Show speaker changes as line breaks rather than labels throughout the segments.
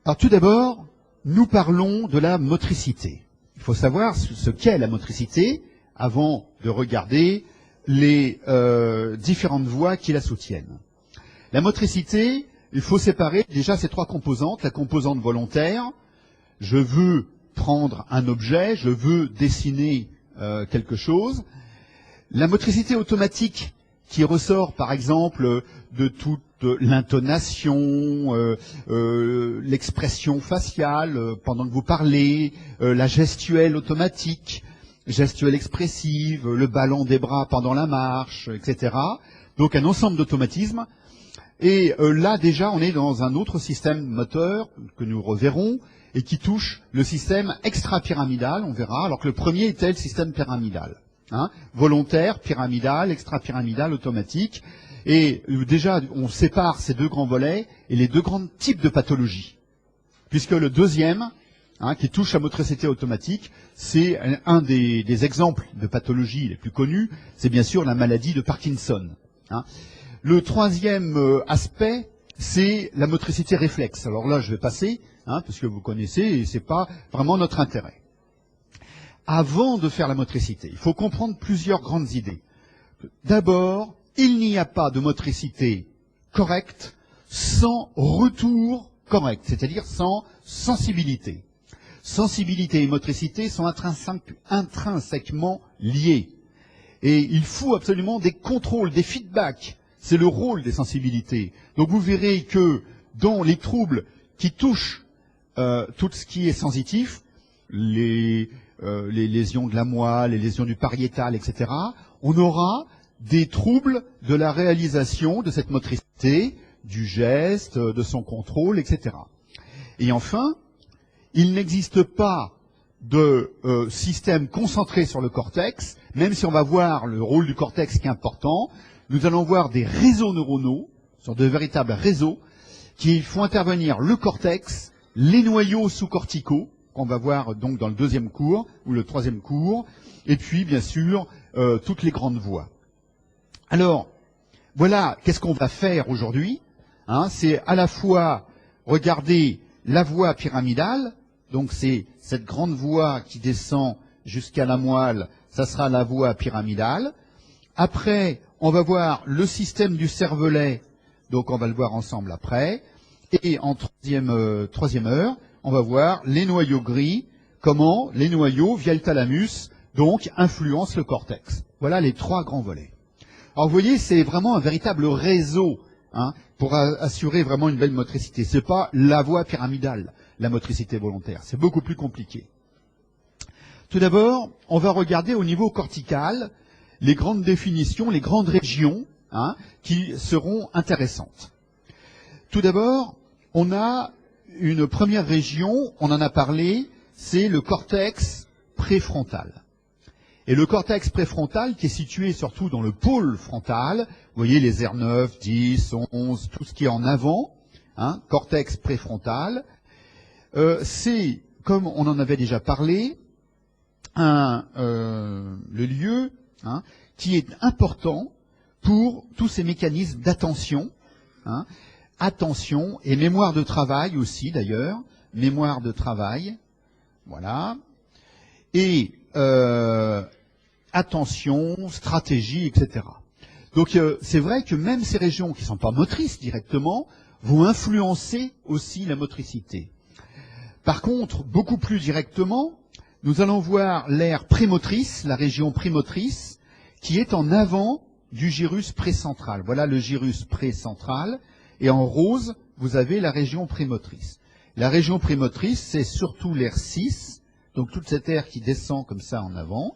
Alors tout d'abord, nous parlons de la motricité. Il faut savoir ce qu'est la motricité avant de regarder les différentes voies qui la soutiennent. La motricité, il faut séparer déjà ces trois composantes. La composante volontaire, je veux prendre un objet, je veux dessiner quelque chose. La motricité automatique qui ressort par exemple de toute l'intonation, l'expression faciale pendant que vous parlez, la gestuelle automatique, gestuelle expressive, le ballon des bras pendant la marche, etc. Donc un ensemble d'automatismes. Et là déjà on est dans un autre système moteur que nous reverrons et qui touche le système extra-pyramidal, on verra, alors que le premier était le système pyramidal. Volontaire, pyramidal, extra-pyramidal, automatique. Et déjà, on sépare ces deux grands volets et les deux grands types de pathologies. Puisque le deuxième, qui touche la motricité automatique, c'est un des exemples de pathologie les plus connus, c'est bien sûr la maladie de Parkinson. Le troisième aspect, c'est la motricité réflexe. Alors là, je vais passer, parce que vous connaissez, et c'est pas vraiment notre intérêt. Avant de faire la motricité, il faut comprendre plusieurs grandes idées. D'abord, il n'y a pas de motricité correcte sans retour correct, c'est-à-dire sans sensibilité. Sensibilité et motricité sont intrinsèquement liés. Et il faut absolument des contrôles, des feedbacks. C'est le rôle des sensibilités. Donc vous verrez que dans les troubles qui touchent tout ce qui est sensitif, les lésions de la moelle, les lésions du pariétal, etc., on aura des troubles de la réalisation de cette motricité, du geste, de son contrôle, etc. Et enfin, il n'existe pas de système concentré sur le cortex, même si on va voir le rôle du cortex qui est important, nous allons voir des réseaux neuronaux, sur de véritables réseaux, qui font intervenir le cortex, les noyaux sous-corticaux, qu'on va voir donc dans le deuxième cours, ou le troisième cours, et puis bien sûr, toutes les grandes voies. Alors, voilà, qu'est-ce qu'on va faire aujourd'hui, c'est à la fois regarder la voie pyramidale, donc c'est cette grande voie qui descend jusqu'à la moelle, ça sera la voie pyramidale. Après, on va voir le système du cervelet, donc on va le voir ensemble après. Et en troisième heure, on va voir les noyaux gris, comment les noyaux, via le thalamus, donc influencent le cortex. Voilà les trois grands volets. Alors vous voyez, c'est vraiment un véritable réseau pour assurer vraiment une belle motricité. C'est pas la voie pyramidale, la motricité volontaire. C'est beaucoup plus compliqué. Tout d'abord, on va regarder au niveau cortical les grandes définitions, les grandes régions qui seront intéressantes. Tout d'abord, on a une première région, on en a parlé, c'est le cortex préfrontal. Et le cortex préfrontal, qui est situé surtout dans le pôle frontal, vous voyez les aires 9, 10, 11, tout ce qui est en avant, cortex préfrontal, c'est, comme on en avait déjà parlé, le lieu qui est important pour tous ces mécanismes d'attention, attention et mémoire de travail aussi d'ailleurs, mémoire de travail, voilà, et attention, stratégie, etc. Donc c'est vrai que même ces régions qui ne sont pas motrices directement vont influencer aussi la motricité. Par contre, beaucoup plus directement, nous allons voir l'aire prémotrice, la région prémotrice, qui est en avant du gyrus précentral. Voilà le gyrus précentral. Et en rose, vous avez la région prémotrice. La région prémotrice, c'est surtout l'aire 6, donc toute cette aire qui descend comme ça en avant,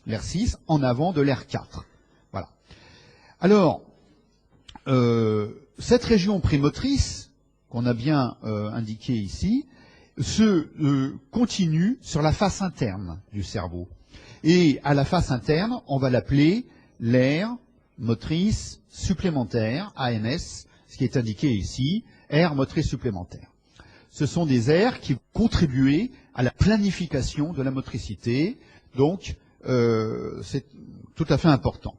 l'aire 6, en avant de l'aire 4. Voilà. Alors, cette région prémotrice, qu'on a bien indiquée ici, se continue sur la face interne du cerveau. Et à la face interne, on va l'appeler l'aire motrice supplémentaire, AMS, ce qui est indiqué ici, aire motrice supplémentaire. Ce sont des aires qui vont contribuer à la planification de la motricité, donc c'est tout à fait important.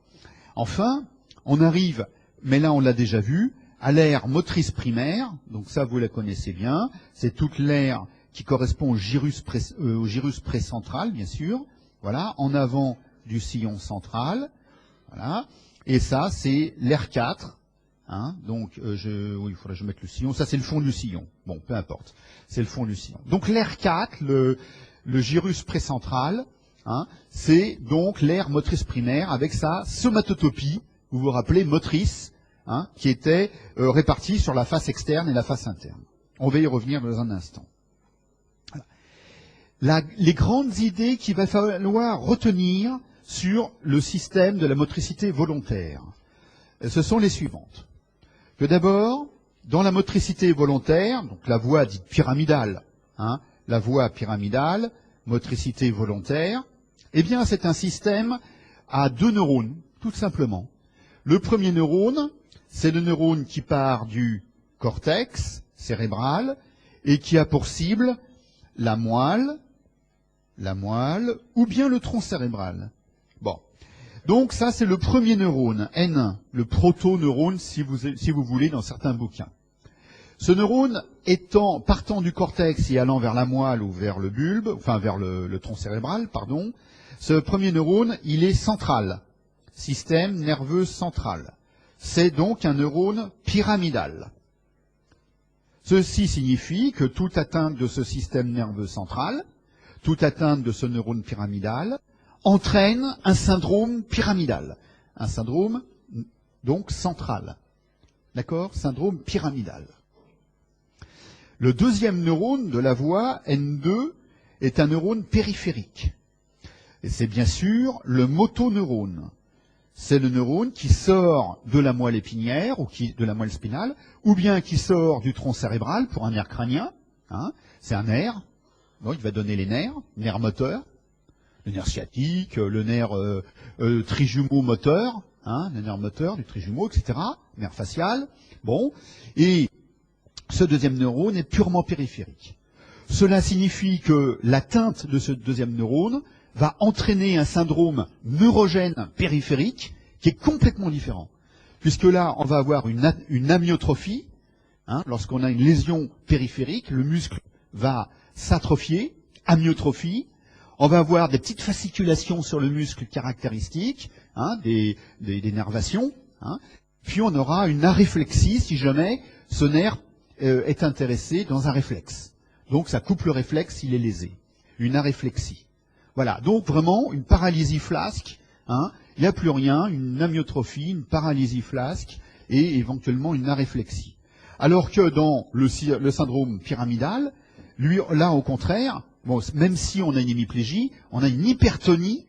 Enfin, on arrive, mais là on l'a déjà vu, à l'aire motrice primaire, donc ça vous la connaissez bien, c'est toute l'aire qui correspond au gyrus précentral, bien sûr, voilà, en avant du sillon central, voilà, et ça c'est l'aire 4, hein, donc oui, il faudrait que je mette le sillon, ça c'est le fond du sillon, bon, peu importe, c'est le fond du sillon. Donc l'aire 4, le gyrus précentral, hein, c'est donc l'aire motrice primaire avec sa somatotopie, vous vous rappelez, motrice, hein, qui était répartie sur la face externe et la face interne. On va y revenir dans un instant. Voilà. Les grandes idées qu'il va falloir retenir sur le système de la motricité volontaire, ce sont les suivantes. Que d'abord, dans la motricité volontaire, donc la voie dite pyramidale, hein, la voie pyramidale, motricité volontaire, eh bien c'est un système à 2 neurones, tout simplement. Le premier neurone, c'est le neurone qui part du cortex cérébral et qui a pour cible la moelle ou bien le tronc cérébral. Bon. Donc ça, c'est le premier neurone, N1, le protoneurone, si vous voulez, dans certains bouquins. Ce neurone partant du cortex et allant vers la moelle ou vers le bulbe, enfin vers le tronc cérébral, pardon, ce premier neurone, il est central, système nerveux central. C'est donc un neurone pyramidal. Ceci signifie que toute atteinte de ce système nerveux central, toute atteinte de ce neurone pyramidal, entraîne un syndrome pyramidal. Un syndrome, donc, central. D'accord? Syndrome pyramidal. Le deuxième neurone de la voie, N2, est un neurone périphérique. Et c'est bien sûr le motoneurone. C'est le neurone qui sort de la moelle épinière, ou de la moelle spinale, ou bien qui sort du tronc cérébral pour un nerf crânien. Hein, c'est un nerf, donc il va donner les nerfs moteurs, le nerf sciatique, le nerf trijumeau moteur, hein, le nerf moteur du trijumeau, etc., nerf facial. Bon, et ce deuxième neurone est purement périphérique. Cela signifie que l'atteinte de ce deuxième neurone va entraîner un syndrome neurogène périphérique qui est complètement différent. Puisque là, on va avoir une amyotrophie. Hein, lorsqu'on a une lésion périphérique, le muscle va s'atrophier, amyotrophie. On va avoir des petites fasciculations sur le muscle caractéristiques, hein, des nervations. Hein. Puis on aura une aréflexie si jamais ce nerf est intéressé dans un réflexe. Donc ça coupe le réflexe s'il est lésé. Une aréflexie. Voilà, donc vraiment une paralysie flasque, hein, il n'y a plus rien, une amyotrophie, une paralysie flasque et éventuellement une aréflexie. Alors que dans le syndrome pyramidal, lui, là au contraire, bon, même si on a une hémiplégie, on a une hypertonie,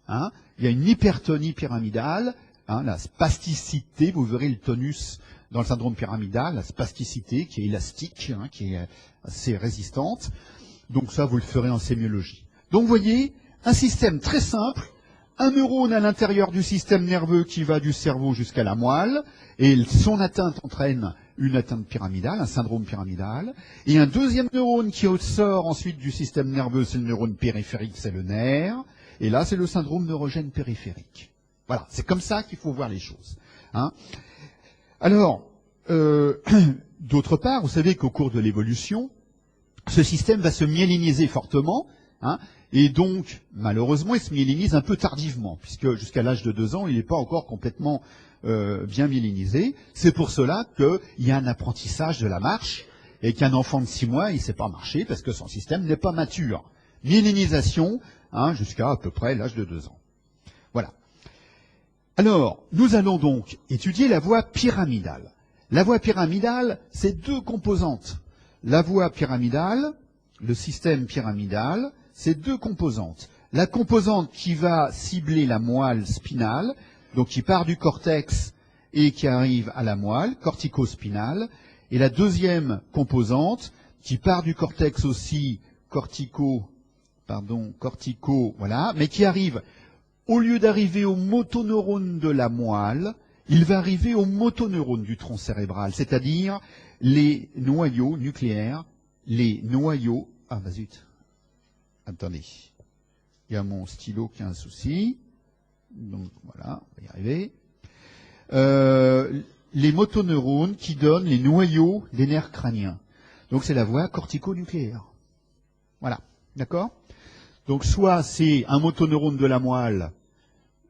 hein, il y a une hypertonie pyramidale, hein, la spasticité, vous verrez le tonus dans le syndrome pyramidal, la spasticité qui est élastique, hein, qui est assez résistante, donc ça vous le ferez en sémiologie. Donc vous voyez, un système très simple, un neurone à l'intérieur du système nerveux qui va du cerveau jusqu'à la moelle, et son atteinte entraîne une atteinte pyramidale, un syndrome pyramidal, et un deuxième neurone qui sort ensuite du système nerveux, c'est le neurone périphérique, c'est le nerf, et là c'est le syndrome neurogène périphérique. Voilà, c'est comme ça qu'il faut voir les choses. Hein. Alors, d'autre part, vous savez qu'au cours de l'évolution, ce système va se myéliniser fortement, hein, et donc, malheureusement, il se myélinise un peu tardivement, puisque jusqu'à l'âge de 2 ans, il n'est pas encore complètement bien myélinisé. C'est pour cela qu'il y a un apprentissage de la marche, et qu'un enfant de 6 mois, il ne sait pas marcher, parce que son système n'est pas mature. Myélinisation, hein, jusqu'à à peu près l'âge de 2 ans. Voilà. Alors, nous allons donc étudier la voie pyramidale. La voie pyramidale, c'est 2 composantes. La voie pyramidale, le système pyramidal, c'est 2 composantes. La composante qui va cibler la moelle spinale, donc qui part du cortex et qui arrive à la moelle, cortico-spinale, et la deuxième composante qui part du cortex aussi, voilà, mais qui arrive, au lieu d'arriver au motoneurone de la moelle, il va arriver au motoneurone du tronc cérébral, c'est-à-dire les noyaux nucléaires, les noyaux... Ah, bah zut. Attendez. Il y a mon stylo qui a un souci. Donc, voilà, on va y arriver. les motoneurones qui donnent les noyaux des nerfs crâniens. Donc c'est la voie cortico-nucléaire. Voilà, d'accord? Donc soit c'est un motoneurone de la moelle,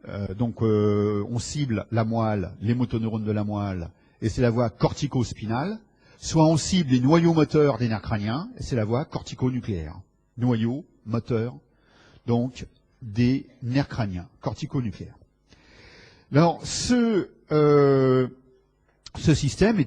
on cible la moelle, les motoneurones de la moelle, et c'est la voie cortico-spinale, soit on cible les noyaux moteurs des nerfs crâniens, et c'est la voie cortico-nucléaire. Noyaux, moteurs, donc des nerfs crâniens, cortico-nucléaires. Alors, ce système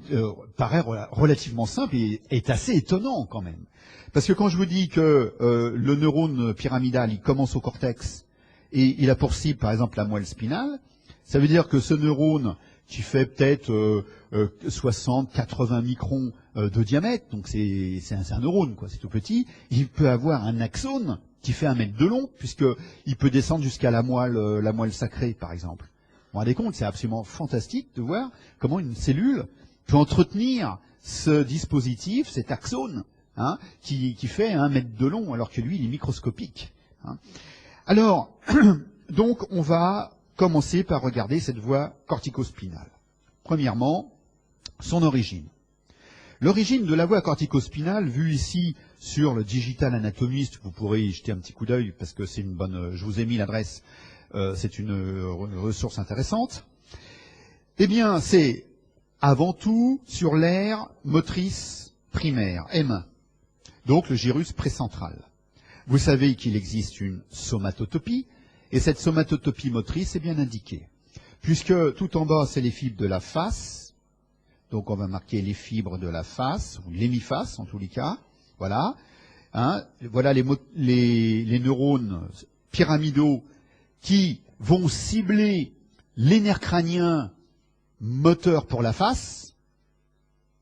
paraît relativement simple et est assez étonnant quand même. Parce que quand je vous dis que le neurone pyramidal, il commence au cortex et il a pour cible, par exemple, la moelle spinale, ça veut dire que ce neurone qui fait peut-être 60-80 microns de diamètre, donc c'est un neurone, quoi, c'est tout petit, il peut avoir un axone qui fait 1 mètre de long, puisqu'il peut descendre jusqu'à la moelle sacrée, par exemple. Vous vous rendez compte, c'est absolument fantastique de voir comment une cellule peut entretenir ce dispositif, cet axone, hein, qui fait 1 mètre de long, alors que lui, il est microscopique. Hein. Alors, donc, on va commencer par regarder cette voie corticospinale. Premièrement, son origine. L'origine de la voie corticospinale, vue ici sur le Digital Anatomist, vous pourrez y jeter un petit coup d'œil parce que c'est une bonne. Je vous ai mis l'adresse. C'est une ressource intéressante. Eh bien, c'est avant tout sur l'aire motrice primaire, M1, donc le gyrus précentral. Vous savez qu'il existe une somatotopie, et cette somatotopie motrice est bien indiquée, puisque tout en bas, c'est les fibres de la face, donc on va marquer les fibres de la face, ou l'hémiface en tous les cas, voilà. Hein, voilà les neurones pyramidaux qui vont cibler les nerfs crâniens moteurs pour la face.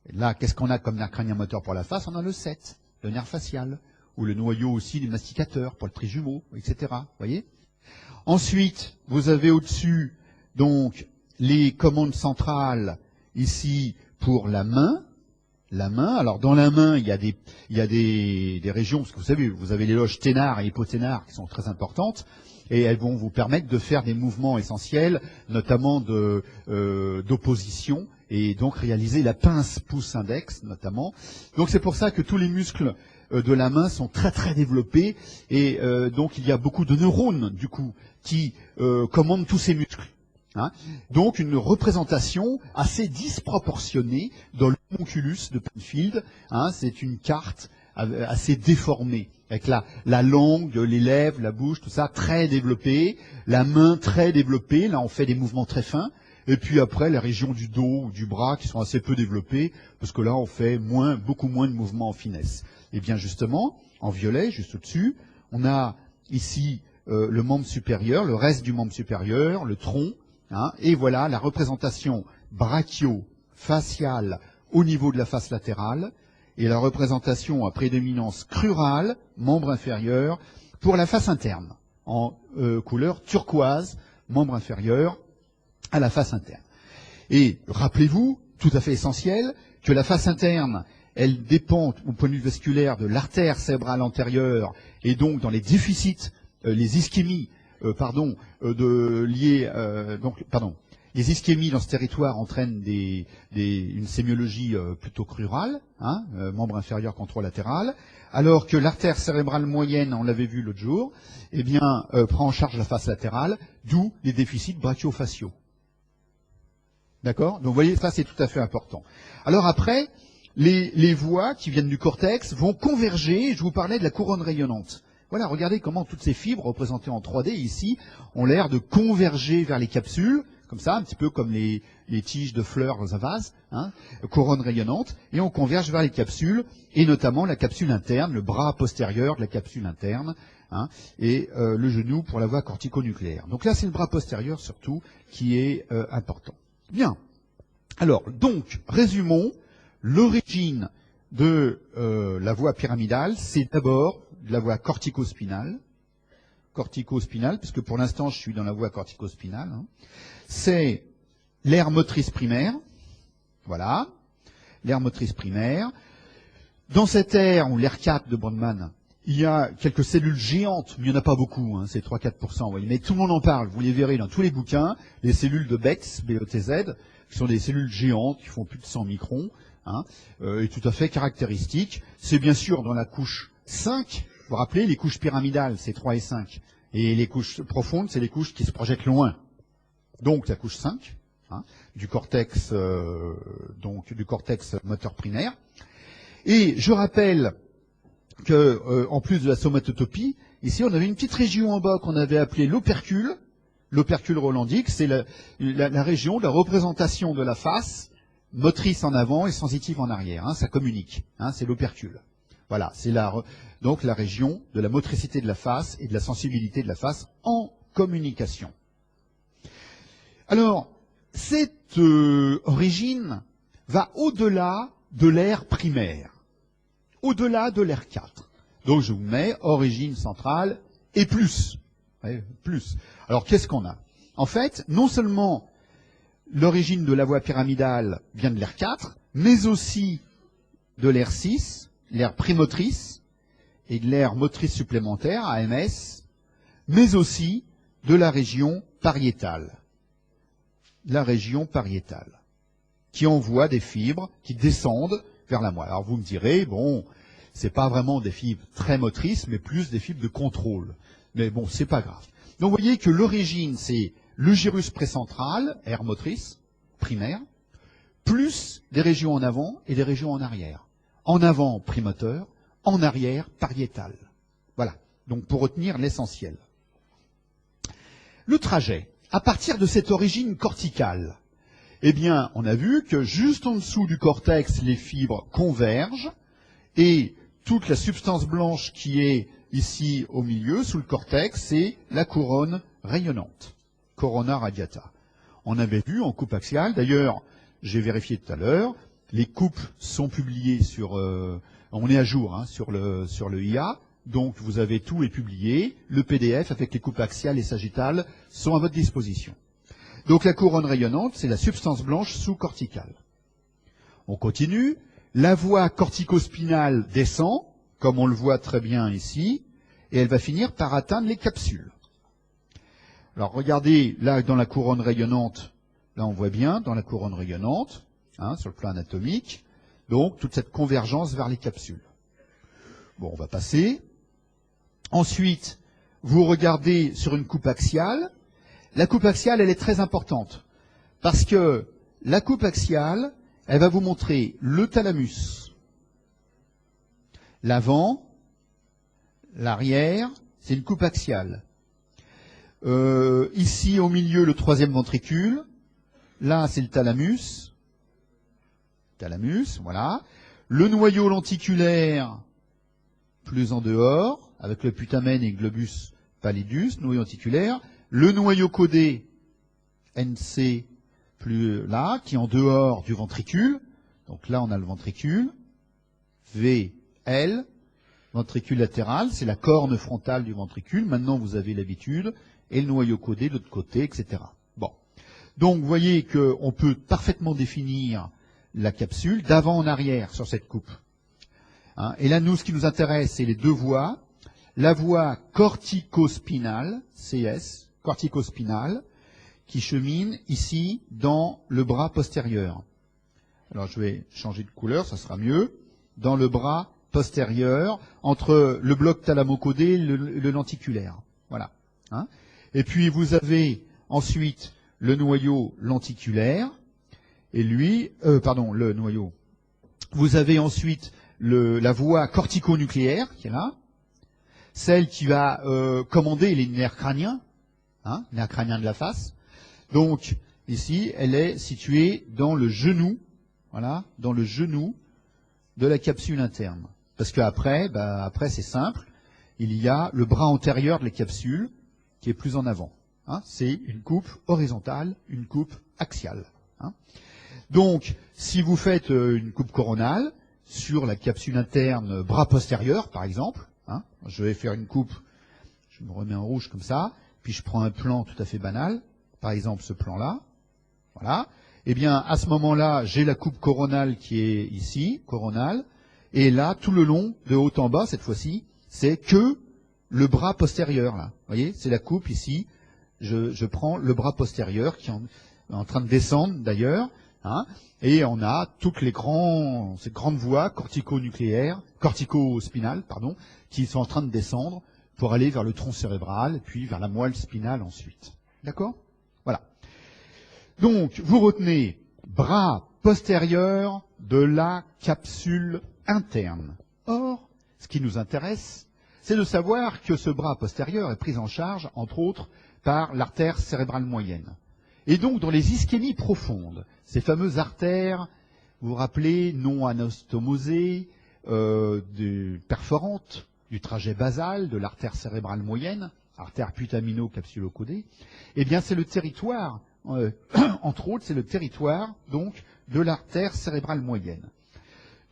Et là, qu'est-ce qu'on a comme nerf crânien moteur pour la face? On a le 7, le nerf facial, ou le noyau aussi du masticateur pour le trijumeau, etc. Voyez. Ensuite, vous avez au-dessus donc les commandes centrales ici pour la main. La main, alors dans la main, il y a des régions, parce que vous savez, vous avez les loges ténard et hypoténare qui sont très importantes, et elles vont vous permettre de faire des mouvements essentiels, notamment d'opposition, et donc réaliser la pince pouce-index, notamment. Donc c'est pour ça que tous les muscles de la main sont très très développés, et donc il y a beaucoup de neurones, du coup, qui commandent tous ces muscles. Hein. Donc une représentation assez disproportionnée dans le homunculus de Penfield. Hein, c'est une carte assez déformée, avec la langue, les lèvres, la bouche, tout ça très développé, la main très développée, là on fait des mouvements très fins, et puis après les régions du dos ou du bras qui sont assez peu développées, parce que là on fait beaucoup moins de mouvements en finesse. Et bien justement, en violet, juste au-dessus, on a ici le membre supérieur, le reste du membre supérieur, le tronc, hein, et voilà la représentation brachio-faciale au niveau de la face latérale, et la représentation à prédominance crurale, membre inférieur, pour la face interne, en couleur turquoise, membre inférieur à la face interne. Et rappelez-vous, tout à fait essentiel, que la face interne, elle dépend au point de vue vasculaire de l'artère cérébrale antérieure, et donc dans les déficits, les ischémies, les ischémies dans ce territoire entraînent une sémiologie plutôt crurale, hein, membre inférieur controlatéral, alors que l'artère cérébrale moyenne, on l'avait vu l'autre jour, eh bien, prend en charge la face latérale, d'où les déficits brachiofaciaux. D'accord? Donc vous voyez, ça c'est tout à fait important. Alors après, les voies qui viennent du cortex vont converger, je vous parlais de la couronne rayonnante. Voilà, regardez comment toutes ces fibres représentées en 3D ici ont l'air de converger vers les capsules, comme ça, un petit peu comme les tiges de fleurs dans un vase, hein, couronne rayonnante, et on converge vers les capsules, et notamment la capsule interne, le bras postérieur de la capsule interne, hein, et le genou pour la voie cortico-nucléaire. Donc là, c'est le bras postérieur surtout qui est important. Bien. Alors, donc, résumons, l'origine de la voie pyramidale, c'est d'abord la voie corticospinale, puisque pour l'instant je suis dans la voie corticospinale, hein. C'est l'aire motrice primaire, voilà, l'aire motrice primaire. Dans cette aire, ou l'aire 4 de Brodmann, il y a quelques cellules géantes, mais il n'y en a pas beaucoup, hein, c'est 3-4%, vous voyez. Mais tout le monde en parle, vous les verrez dans tous les bouquins, les cellules de Betz, B-E-T-Z, qui sont des cellules géantes, qui font plus de 100 microns, hein, et tout à fait caractéristiques. C'est bien sûr dans la couche 5, vous vous rappelez, les couches pyramidales, c'est 3 et 5, et les couches profondes, c'est les couches qui se projettent loin. Donc la couche 5, hein, du cortex moteur primaire. Et je rappelle que, en plus de la somatotopie, ici on avait une petite région en bas qu'on avait appelée l'opercule rolandique, c'est la région de la représentation de la face, motrice en avant et sensitive en arrière, hein, ça communique, hein, c'est l'opercule. Voilà, c'est donc la région de la motricité de la face et de la sensibilité de la face en communication. Alors, cette origine va au-delà de l'aire primaire, au-delà de l'aire 4. Donc je vous mets origine centrale et plus. Ouais, plus. Alors qu'est-ce qu'on a? En fait, non seulement l'origine de la voie pyramidale vient de l'aire 4, mais aussi de l'aire 6, l'aire prémotrice, et de l'aire motrice supplémentaire, AMS, mais aussi de la région pariétale. La région pariétale, qui envoie des fibres qui descendent vers la moelle. Alors vous me direz, bon, c'est pas vraiment des fibres très motrices, mais plus des fibres de contrôle. Mais bon, c'est pas grave. Donc vous voyez que l'origine, c'est le gyrus précentral, aire motrice, primaire, plus des régions en avant et des régions en arrière. En avant, primoteur, en arrière, pariétal. Voilà. Donc pour retenir l'essentiel. Le trajet, à partir de cette origine corticale, eh bien, on a vu que juste en dessous du cortex, les fibres convergent et toute la substance blanche qui est ici au milieu, sous le cortex, c'est la couronne rayonnante, corona radiata. On avait vu en coupe axiale, d'ailleurs, j'ai vérifié tout à l'heure, les coupes sont publiées sur, on est à jour hein, sur le IA, donc vous avez tout est publié, le PDF avec les coupes axiales et sagittales sont à votre disposition. Donc la couronne rayonnante, c'est la substance blanche sous-corticale. On continue, la voie corticospinale descend, comme on le voit très bien ici, et elle va finir par atteindre les capsules. Alors regardez, là dans la couronne rayonnante, là on voit bien, dans la couronne rayonnante, hein, sur le plan anatomique, donc toute cette convergence vers les capsules. Bon, on va passer. Ensuite, vous regardez sur une coupe axiale. La coupe axiale, elle est très importante, parce que la coupe axiale, elle va vous montrer le thalamus, l'avant, l'arrière, c'est une coupe axiale. Ici, au milieu, le troisième ventricule. Là, c'est le thalamus. Thalamus, voilà. Le noyau lenticulaire, plus en dehors, avec le putamen et globus pallidus, noyau lenticulaire. Le noyau codé, NC, plus là, qui est en dehors du ventricule. Donc là, on a le ventricule. VL, ventricule latéral, c'est la corne frontale du ventricule. Maintenant, vous avez l'habitude. Et le noyau codé de l'autre côté, etc. Bon. Donc, vous voyez qu'on peut parfaitement définir la capsule d'avant en arrière sur cette coupe. Hein, et là, nous, ce qui nous intéresse, c'est les deux voies. La voie corticospinale, CS, corticospinale, qui chemine ici dans le bras postérieur. Alors, je vais changer de couleur, ça sera mieux. Dans le bras postérieur, entre le bloc thalamo-codé et le lenticulaire. Voilà. Hein. Et puis, vous avez ensuite le noyau lenticulaire, et lui, le noyau. Vous avez ensuite la voie corticonucléaire, qui est là, celle qui va commander les nerfs crâniens, hein, nerfs crâniens de la face. Donc, ici, elle est située dans le genou, voilà, dans le genou de la capsule interne. Parce qu'après, après c'est simple, il y a le bras antérieur de la capsule qui est plus en avant. Hein, c'est une coupe horizontale, une coupe axiale. Hein. Donc, si vous faites une coupe coronale sur la capsule interne bras postérieur, par exemple, hein, je vais faire une coupe, je me remets en rouge comme ça, puis je prends un plan tout à fait banal, par exemple ce plan-là, voilà. Eh bien, à ce moment-là, j'ai la coupe coronale qui est ici, coronale, et là, tout le long, de haut en bas, cette fois-ci, c'est que le bras postérieur, là. Vous voyez, c'est la coupe ici. Je prends le bras postérieur qui est en train de descendre d'ailleurs, hein, et on a toutes ces grandes voies cortico-spinales, pardon, qui sont en train de descendre pour aller vers le tronc cérébral, puis vers la moelle spinale ensuite. D'accord? Voilà. Donc, vous retenez bras postérieur de la capsule interne. Or, ce qui nous intéresse, c'est de savoir que ce bras postérieur est pris en charge, entre autres, par l'artère cérébrale moyenne. Et donc, dans les ischémies profondes, ces fameuses artères, vous vous rappelez, non anastomosées, perforantes, du trajet basal de l'artère cérébrale moyenne, artère putamino-capsulocodée, eh bien, c'est le territoire, entre autres, c'est le territoire, donc, de l'artère cérébrale moyenne.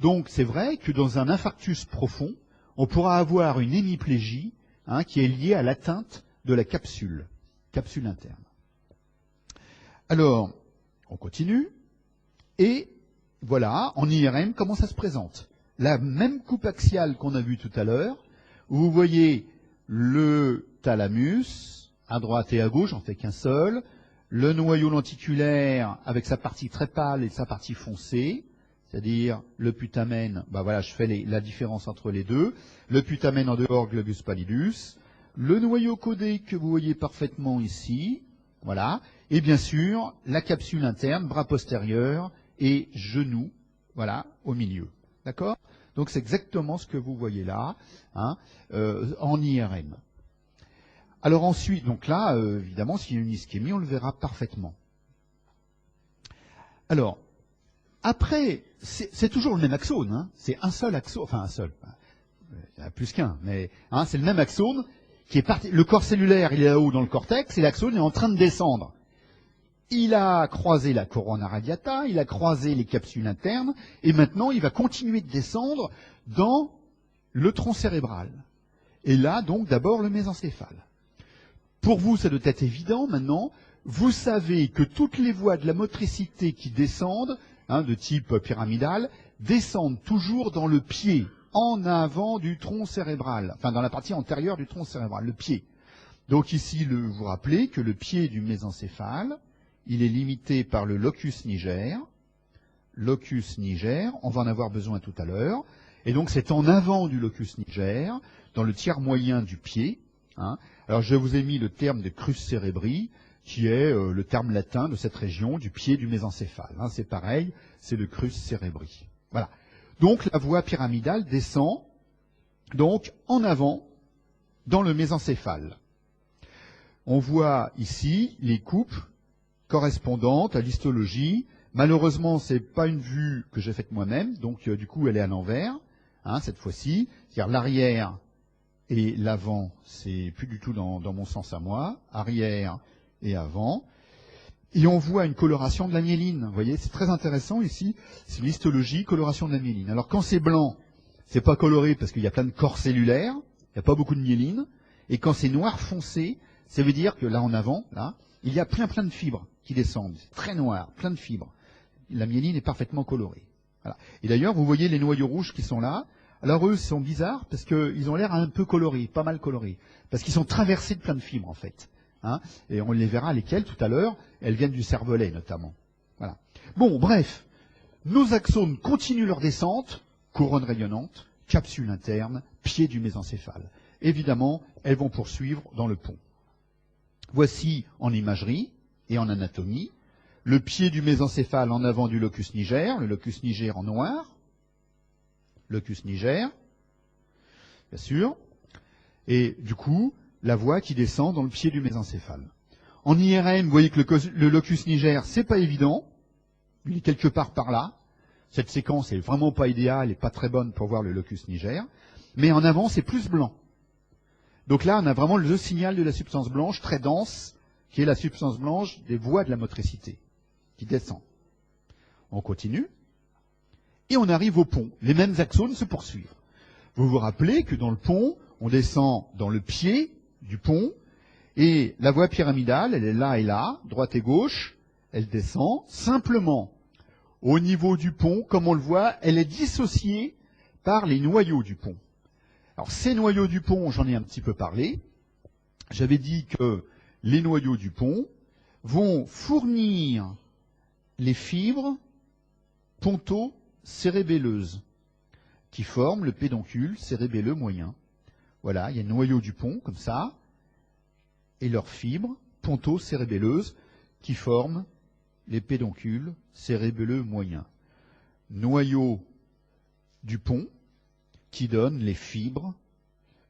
Donc, c'est vrai que dans un infarctus profond, on pourra avoir une hémiplégie, hein, qui est liée à l'atteinte de la capsule interne. Alors, on continue, et voilà, en IRM, comment ça se présente? La même coupe axiale qu'on a vue tout à l'heure, où vous voyez le thalamus, à droite et à gauche, j'en fais qu'un seul, le noyau lenticulaire avec sa partie très pâle et sa partie foncée, c'est-à-dire le putamen, ben voilà, je fais la différence entre les deux, le putamen en dehors, globus pallidus, le noyau codé que vous voyez parfaitement ici, voilà, et bien sûr, la capsule interne, bras postérieur et genou, voilà, au milieu. D'accord? Donc c'est exactement ce que vous voyez là, hein, en IRM. Alors ensuite, donc là, évidemment, s'il y a une ischémie, on le verra parfaitement. Alors, après, c'est toujours le même axone, hein, c'est un seul axone, enfin un seul, il y en a plus qu'un, mais hein, c'est le même axone qui est parti. Le corps cellulaire, il est là-haut dans le cortex, et l'axone est en train de descendre. Il a croisé la corona radiata, il a croisé les capsules internes, et maintenant il va continuer de descendre dans le tronc cérébral. Et là, donc, d'abord le mésencéphale. Pour vous, ça doit être évident maintenant, vous savez que toutes les voies de la motricité qui descendent, hein, de type pyramidal, descendent toujours dans le pied, en avant du tronc cérébral, enfin dans la partie antérieure du tronc cérébral, le pied. Donc ici, vous vous rappelez que le pied du mésencéphale, il est limité par le locus niger. Locus niger, on va en avoir besoin tout à l'heure. Et donc c'est en avant du locus niger, dans le tiers moyen du pied. Hein. Alors je vous ai mis le terme de crus cerebri, qui est le terme latin de cette région du pied du mésencéphale. Hein. C'est pareil, c'est le crus cerebri. Voilà. Donc la voie pyramidale descend donc en avant dans le mésencéphale. On voit ici les coupes correspondantes à l'histologie. Malheureusement, ce n'est pas une vue que j'ai faite moi-même, donc du coup, elle est à l'envers, hein, cette fois-ci. C'est-à-dire l'arrière et l'avant, c'est plus du tout dans mon sens à moi. Arrière et avant. Et on voit une coloration de la myéline. Vous voyez, c'est très intéressant ici. C'est l'histologie, coloration de la myéline. Alors quand c'est blanc, c'est pas coloré parce qu'il y a plein de corps cellulaires, il n'y a pas beaucoup de myéline. Et quand c'est noir foncé, ça veut dire que là en avant, là, il y a plein de fibres qui descendent. C'est très noir, plein de fibres. La myéline est parfaitement colorée. Voilà. Et d'ailleurs, vous voyez les noyaux rouges qui sont là. Alors eux, ils sont bizarres parce qu'ils ont l'air un peu colorés, pas mal colorés. Parce qu'ils sont traversés de plein de fibres, en fait. Hein, et on les verra lesquelles tout à l'heure. Elles viennent du cervelet, notamment. Voilà. Bon, bref. Nos axones continuent leur descente. Couronne rayonnante, capsule interne, pied du mésencéphale. Évidemment, elles vont poursuivre dans le pont. Voici en imagerie et en anatomie le pied du mésencéphale en avant du locus niger, le locus niger en noir, locus niger, bien sûr, et du coup, la voie qui descend dans le pied du mésencéphale. En IRM, vous voyez que le locus niger, c'est pas évident, il est quelque part par là. Cette séquence est vraiment pas idéale et pas très bonne pour voir le locus niger, mais en avant, c'est plus blanc. Donc là, on a vraiment le signal de la substance blanche très dense, qui est la substance blanche des voies de la motricité, qui descend. On continue, et on arrive au pont. Les mêmes axones se poursuivent. Vous vous rappelez que dans le pont, on descend dans le pied du pont, et la voie pyramidale, elle est là et là, droite et gauche, elle descend simplement au niveau du pont, comme on le voit, elle est dissociée par les noyaux du pont. Alors ces noyaux du pont, j'en ai un petit peu parlé. J'avais dit que les noyaux du pont vont fournir les fibres ponto-cérébelleuses qui forment le pédoncule cérébelleux moyen. Voilà, il y a le noyau du pont, comme ça, et leurs fibres ponto-cérébelleuses qui forment les pédoncules cérébelleux moyens. Noyau du pont qui donne les fibres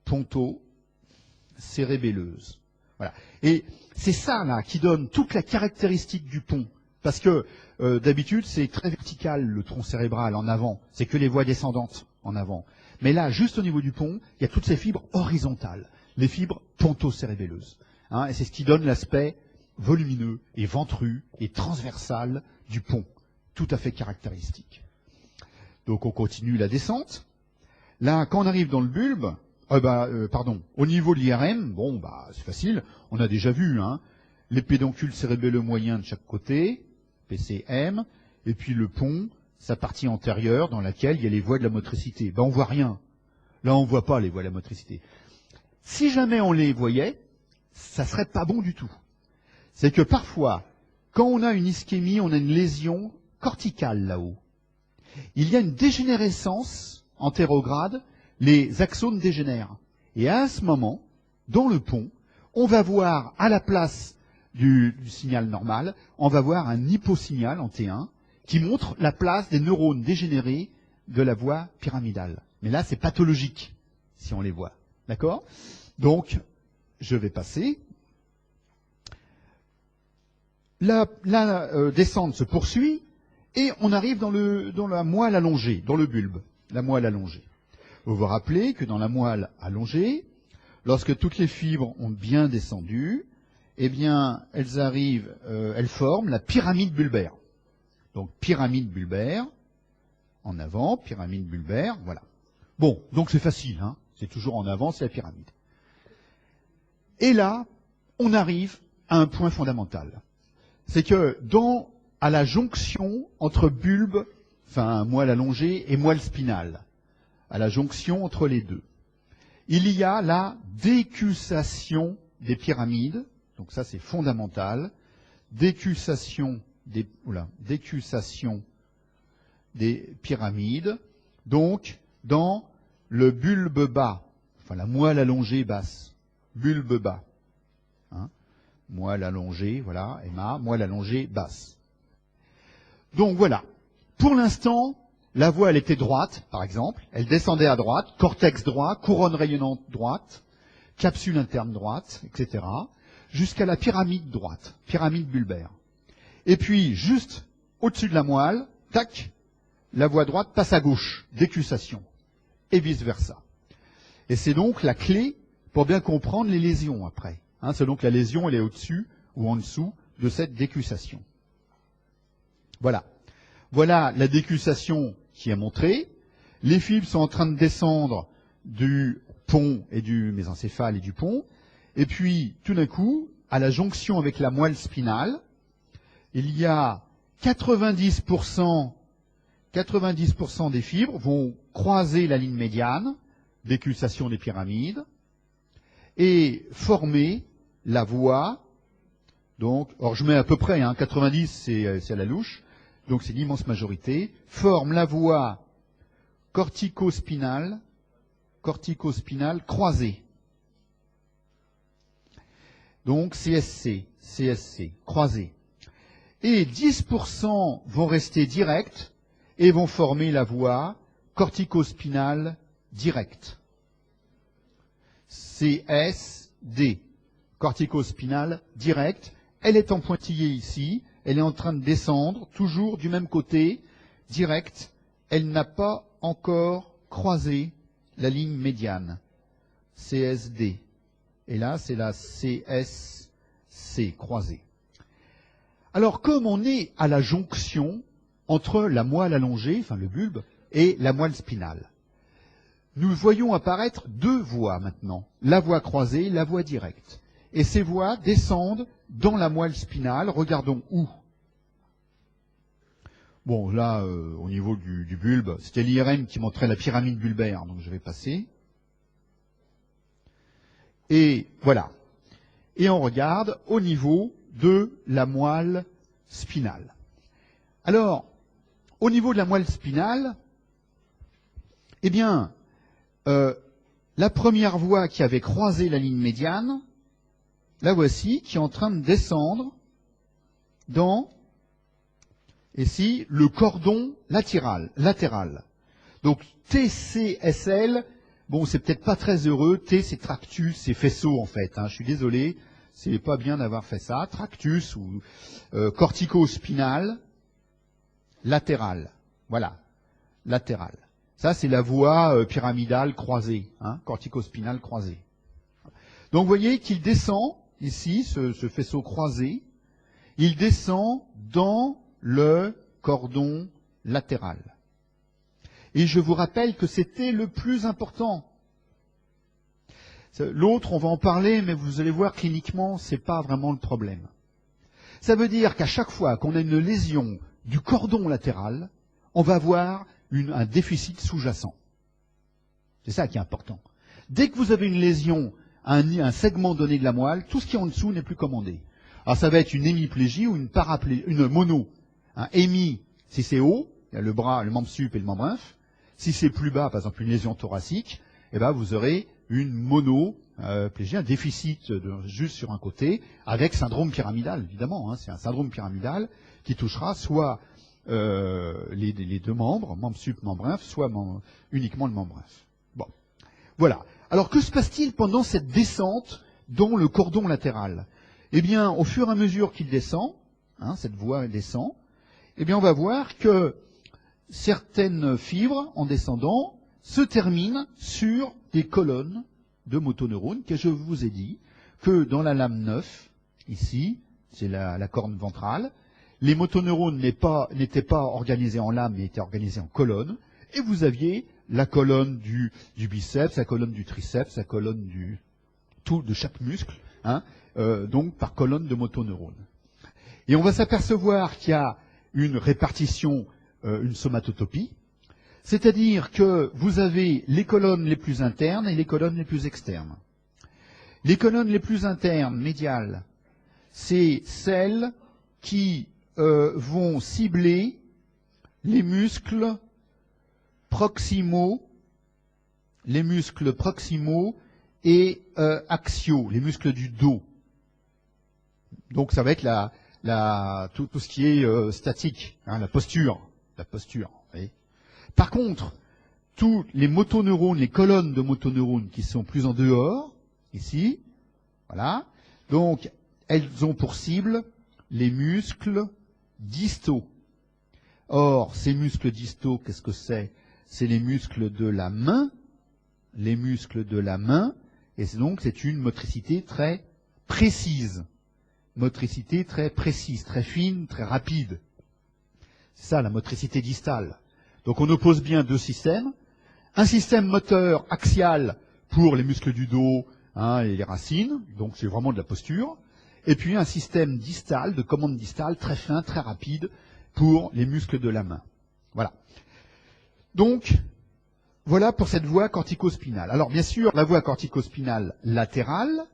ponto-cérébelleuses. Voilà. Et c'est ça, là, qui donne toute la caractéristique du pont. Parce que d'habitude, c'est très vertical, le tronc cérébral en avant. C'est que les voies descendantes en avant. Mais là, juste au niveau du pont, il y a toutes ces fibres horizontales, les fibres ponto-cérébelleuses. Hein, et c'est ce qui donne l'aspect volumineux et ventru et transversal du pont, tout à fait caractéristique. Donc on continue la descente. Là, quand on arrive dans le bulbe, au niveau de l'IRM, bon, bah, c'est facile, on a déjà vu, hein, les pédoncules cérébelleux moyens de chaque côté, PCM, et puis le pont, sa partie antérieure dans laquelle il y a les voies de la motricité. Ben, on voit rien. Là, on voit pas les voies de la motricité. Si jamais on les voyait, ça serait pas bon du tout. C'est que parfois, quand on a une ischémie, on a une lésion corticale là-haut. Il y a une dégénérescence antérograde, les axones dégénèrent. Et à ce moment, dans le pont, on va voir à la place du signal normal, on va voir un hyposignal en T1 qui montre la place des neurones dégénérés de la voie pyramidale. Mais là, c'est pathologique, si on les voit. D'accord? Donc, je vais passer. La descente se poursuit et on arrive dans la moelle allongée, dans le bulbe, la moelle allongée. Vous vous rappelez que dans la moelle allongée, lorsque toutes les fibres ont bien descendu, eh bien, elles forment la pyramide bulbaire. Donc, pyramide bulbaire, en avant, pyramide bulbaire, voilà. Bon, donc c'est facile, hein, c'est toujours en avant, c'est la pyramide. Et là, on arrive à un point fondamental. C'est que à la jonction entre bulbe, enfin moelle allongée, et moelle spinale, à la jonction entre les deux, il y a la décussation des pyramides, donc ça c'est fondamental, décussation des pyramides, donc dans le bulbe bas, enfin la moelle allongée basse, bulbe bas, hein, moelle allongée, voilà, Emma, moelle allongée basse. Donc voilà, pour l'instant, la voie elle était droite, par exemple, elle descendait à droite, cortex droit, couronne rayonnante droite, capsule interne droite, etc., jusqu'à la pyramide droite, pyramide bulbaire. Et puis, juste au-dessus de la moelle, tac, la voie droite passe à gauche, décussation, et vice-versa. Et c'est donc la clé pour bien comprendre les lésions après. Hein, c'est donc la lésion, elle est au-dessus ou en dessous de cette décussation. Voilà. Voilà la décussation qui est montrée. Les fibres sont en train de descendre du pont et du mésencéphale et du pont. Et puis, tout d'un coup, à la jonction avec la moelle spinale, il y a 90% des fibres vont croiser la ligne médiane, décussation des pyramides, et former la voie. Donc, or je mets à peu près, hein, 90 c'est à la louche, donc c'est l'immense majorité, forme la voie cortico-spinale croisée. Donc CSC, croisée. Et 10% vont rester directs et vont former la voie cortico-spinale directe. CSD, cortico-spinale directe. Elle est en pointillé ici, elle est en train de descendre, toujours du même côté, direct. Elle n'a pas encore croisé la ligne médiane, CSD. Et là, c'est la CSC, croisée. Alors, comme on est à la jonction entre la moelle allongée, enfin le bulbe, et la moelle spinale, nous voyons apparaître deux voies maintenant, la voie croisée, la voie directe. Et ces voies descendent dans la moelle spinale. Regardons où. Bon, là, au niveau du bulbe, c'était l'IRM qui montrait la pyramide bulbaire, donc je vais passer. Et voilà. Et on regarde au niveau de la moelle spinale. Alors, au niveau de la moelle spinale, eh bien, la première voie qui avait croisé la ligne médiane, la voici, qui est en train de descendre dans, ici, le cordon latéral. Donc, TCSL, bon, c'est peut-être pas très heureux. T, c'est tractus, c'est faisceau, en fait. Hein, je suis désolé, c'est pas bien d'avoir fait ça. Tractus ou cortico-spinal latéral. Voilà, latéral. Ça, c'est la voie pyramidale croisée, hein, cortico-spinale croisée. Donc, vous voyez qu'il descend, ici, ce faisceau croisé, il descend dans le cordon latéral. Et je vous rappelle que c'était le plus important. L'autre, on va en parler, mais vous allez voir cliniquement, c'est pas vraiment le problème. Ça veut dire qu'à chaque fois qu'on a une lésion du cordon latéral, on va avoir un déficit sous-jacent. C'est ça qui est important. Dès que vous avez une lésion à un segment donné de la moelle, tout ce qui est en dessous n'est plus commandé. Alors ça va être une hémiplégie ou une mono. Un hémi, si c'est haut, il y a le bras, le membre sup et le membre inf. Si c'est plus bas, par exemple une lésion thoracique, eh ben vous aurez une monoplégie, un déficit juste sur un côté, avec syndrome pyramidal, évidemment. Hein, c'est un syndrome pyramidal qui touchera soit les deux membres, membre sup, membre inf, soit uniquement le membre inf. Bon, voilà. Alors que se passe-t-il pendant cette descente dans le cordon latéral? Eh bien, au fur et à mesure qu'il descend, hein, cette voie descend, eh bien, on va voir que certaines fibres, en descendant, se terminent sur des colonnes de motoneurones, que je vous ai dit que dans la lame 9, ici, c'est la corne ventrale, les motoneurones n'étaient pas organisés en lames, mais étaient organisés en colonnes, et vous aviez la colonne du biceps, la colonne du triceps, la colonne de chaque muscle, hein, donc par colonne de motoneurones. Et on va s'apercevoir qu'il y a une répartition, une somatotopie, c'est-à-dire que vous avez les colonnes les plus internes et les colonnes les plus externes. Les colonnes les plus internes, médiales, c'est celles qui vont cibler les muscles proximaux et axiaux, les muscles du dos. Donc ça va être tout ce qui est statique, hein, la posture. Vous voyez. Par contre, tous les motoneurones, les colonnes de motoneurones qui sont plus en dehors, ici, voilà, donc elles ont pour cible les muscles distaux. Or, ces muscles distaux, qu'est-ce que c'est? C'est les muscles de la main, et donc c'est une motricité très précise. Motricité très précise, très fine, très rapide. C'est ça la motricité distale. Donc on oppose bien deux systèmes. Un système moteur axial pour les muscles du dos, hein, et les racines, donc c'est vraiment de la posture. Et puis un système distal, de commande distale, très fin, très rapide, pour les muscles de la main. Voilà. Donc, voilà pour cette voie cortico-spinale. Alors bien sûr, la voie cortico-spinale latérale,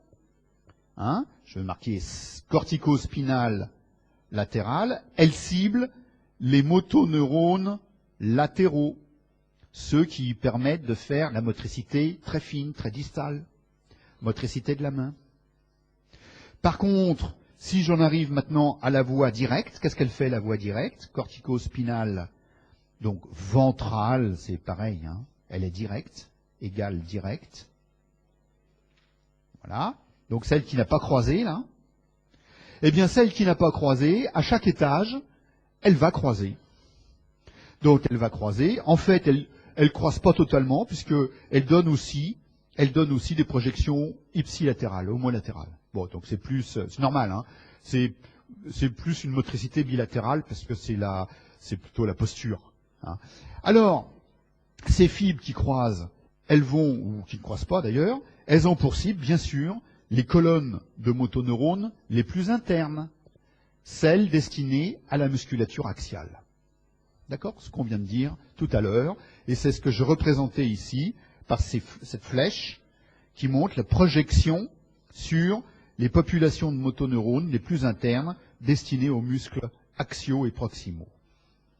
hein, je vais marquer cortico-spinale latérale, elle cible les motoneurones latéraux, ceux qui permettent de faire la motricité très fine, très distale, motricité de la main. Par contre, si j'en arrive maintenant à la voie directe, qu'est-ce qu'elle fait la voie directe? Cortico-spinale, donc ventrale, c'est pareil, hein, elle est directe, égale directe. Voilà. Donc celle qui n'a pas croisé, là. Eh bien, celle qui n'a pas croisé, à chaque étage, elle va croiser. Donc elle va croiser. En fait, elle croise pas totalement, puisque elle donne aussi des projections ipsilatérales, homolatérales. Bon, donc c'est normal, hein. C'est plus une motricité bilatérale, parce que c'est plutôt la posture, hein. Alors, ces fibres qui croisent, elles vont, ou qui ne croisent pas d'ailleurs, elles ont pour cible, bien sûr, les colonnes de motoneurones les plus internes, celles destinées à la musculature axiale. D'accord? Ce qu'on vient de dire tout à l'heure, et c'est ce que je représentais ici par cette flèche qui montre la projection sur les populations de motoneurones les plus internes destinées aux muscles axiaux et proximaux.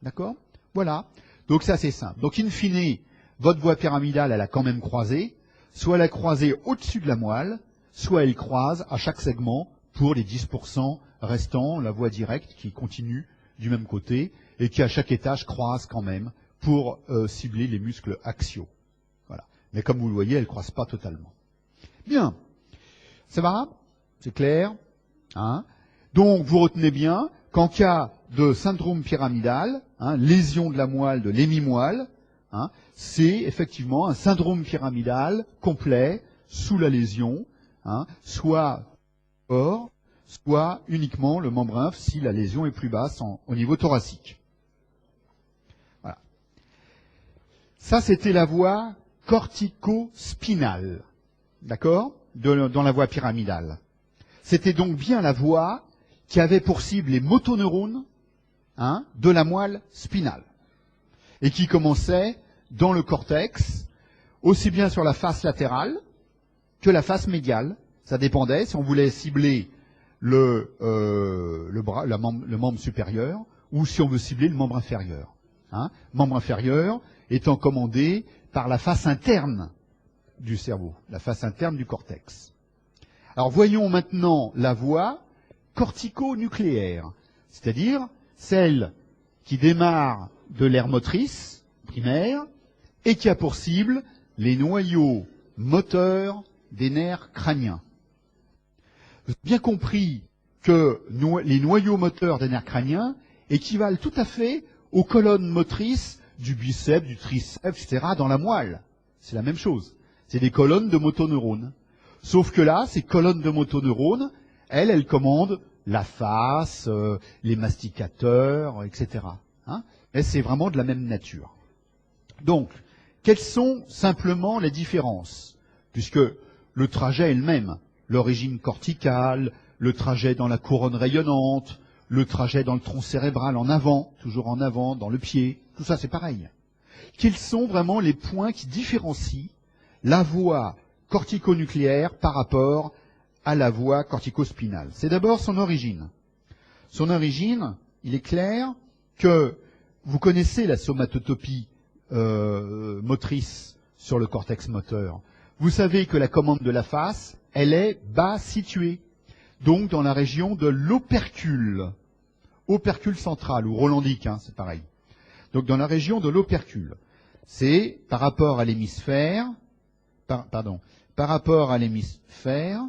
D'accord? Voilà. Donc c'est assez simple. Donc in fine, votre voie pyramidale, elle a quand même croisé. Soit elle a croisé au-dessus de la moelle, soit elle croise à chaque segment pour les 10% restants, la voie directe qui continue du même côté et qui à chaque étage croise quand même pour cibler les muscles axiaux. Voilà. Mais comme vous le voyez, elle ne croise pas totalement. Bien. Ça va? C'est clair? Hein? Donc vous retenez bien qu'en cas de syndrome pyramidal, hein, lésion de la moelle, de l'hémimoelle, hein, c'est effectivement un syndrome pyramidal complet sous la lésion, hein, soit fort, soit uniquement le membre inf si la lésion est plus basse au niveau thoracique. Voilà. Ça, c'était la voie cortico-spinale, d'accord, dans la voie pyramidale. C'était donc bien la voie qui avait pour cible les motoneurones, hein, de la moelle spinale et qui commençait dans le cortex, aussi bien sur la face latérale que la face médiale. Ça dépendait si on voulait cibler le membre supérieur ou si on veut cibler le membre inférieur. Hein. Membre inférieur étant commandé par la face interne du cerveau, la face interne du cortex. Alors voyons maintenant la voie cortico-nucléaire, c'est-à-dire celle qui démarre de l'aire motrice primaire et qui a pour cible les noyaux moteurs des nerfs crâniens. Vous avez bien compris que les noyaux moteurs des nerfs crâniens équivalent tout à fait aux colonnes motrices du biceps, du triceps, etc. dans la moelle. C'est la même chose. C'est des colonnes de motoneurones. Sauf que là, ces colonnes de motoneurones, elles commandent la face, les masticateurs, etc. Hein, et c'est vraiment de la même nature. Donc, quelles sont simplement les différences? Puisque le trajet est le même. L'origine corticale, le trajet dans la couronne rayonnante, le trajet dans le tronc cérébral en avant, toujours en avant, dans le pied, tout ça c'est pareil. Quels sont vraiment les points qui différencient la voie cortico-nucléaire par rapport à la voie cortico-spinale? C'est d'abord son origine. Son origine, il est clair que vous connaissez la somatotopie motrice sur le cortex moteur. Vous savez que la commande de la face, elle est bas située, donc dans la région de l'opercule, opercule central, ou rolandique, hein, c'est pareil. Donc dans la région de l'opercule. C'est par rapport à l'hémisphère, par rapport à l'hémisphère,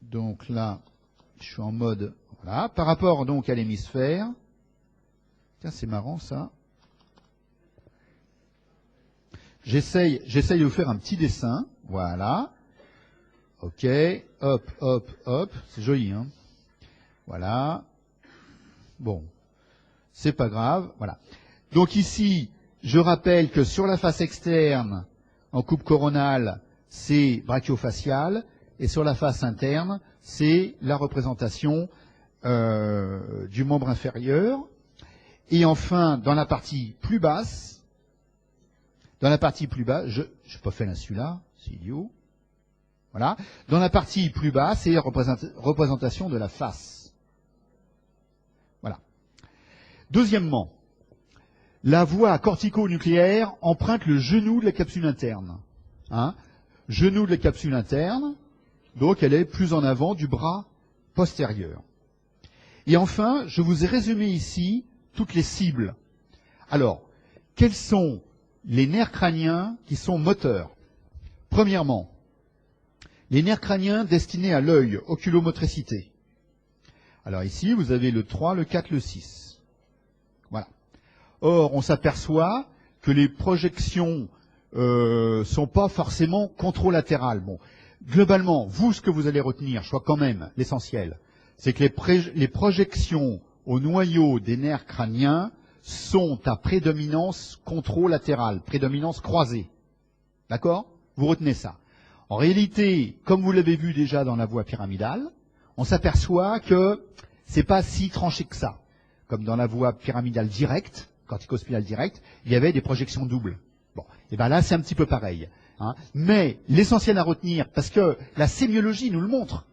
donc là, je suis en mode, voilà, par rapport donc à l'hémisphère, tiens, c'est marrant ça. J'essaye de vous faire un petit dessin, voilà. Ok, hop, hop, hop, c'est joli, hein. Voilà. Bon, c'est pas grave, voilà. Donc ici, je rappelle que sur la face externe, en coupe coronale, c'est brachiofacial, et sur la face interne, c'est la représentation du membre inférieur. Et enfin, dans la partie plus basse, je n'ai pas fait l'insula, c'est idiot. Voilà. Dans la partie plus basse, c'est la représentation de la face. Voilà. Deuxièmement, la voie cortico-nucléaire emprunte le genou de la capsule interne. Hein, genou de la capsule interne, donc elle est plus en avant du bras postérieur. Et enfin, je vous ai résumé ici toutes les cibles. Alors, quels sont les nerfs crâniens qui sont moteurs? Premièrement, les nerfs crâniens destinés à l'œil, oculomotricité. Alors ici, vous avez le 3, le 4, le 6. Voilà. Or, on s'aperçoit que les projections sont pas forcément contralatérales. Bon, globalement, vous, ce que vous allez retenir, je crois quand même l'essentiel, c'est que les projections au noyau des nerfs crâniens sont à prédominance contralatérale, prédominance croisée. D'accord? Vous retenez ça. En réalité, comme vous l'avez vu déjà dans la voie pyramidale, on s'aperçoit que c'est pas si tranché que ça. Comme dans la voie pyramidale directe, corticospinale directe, il y avait des projections doubles. Bon, et bien là, c'est un petit peu pareil. Hein. Mais l'essentiel à retenir, parce que la sémiologie nous le montre,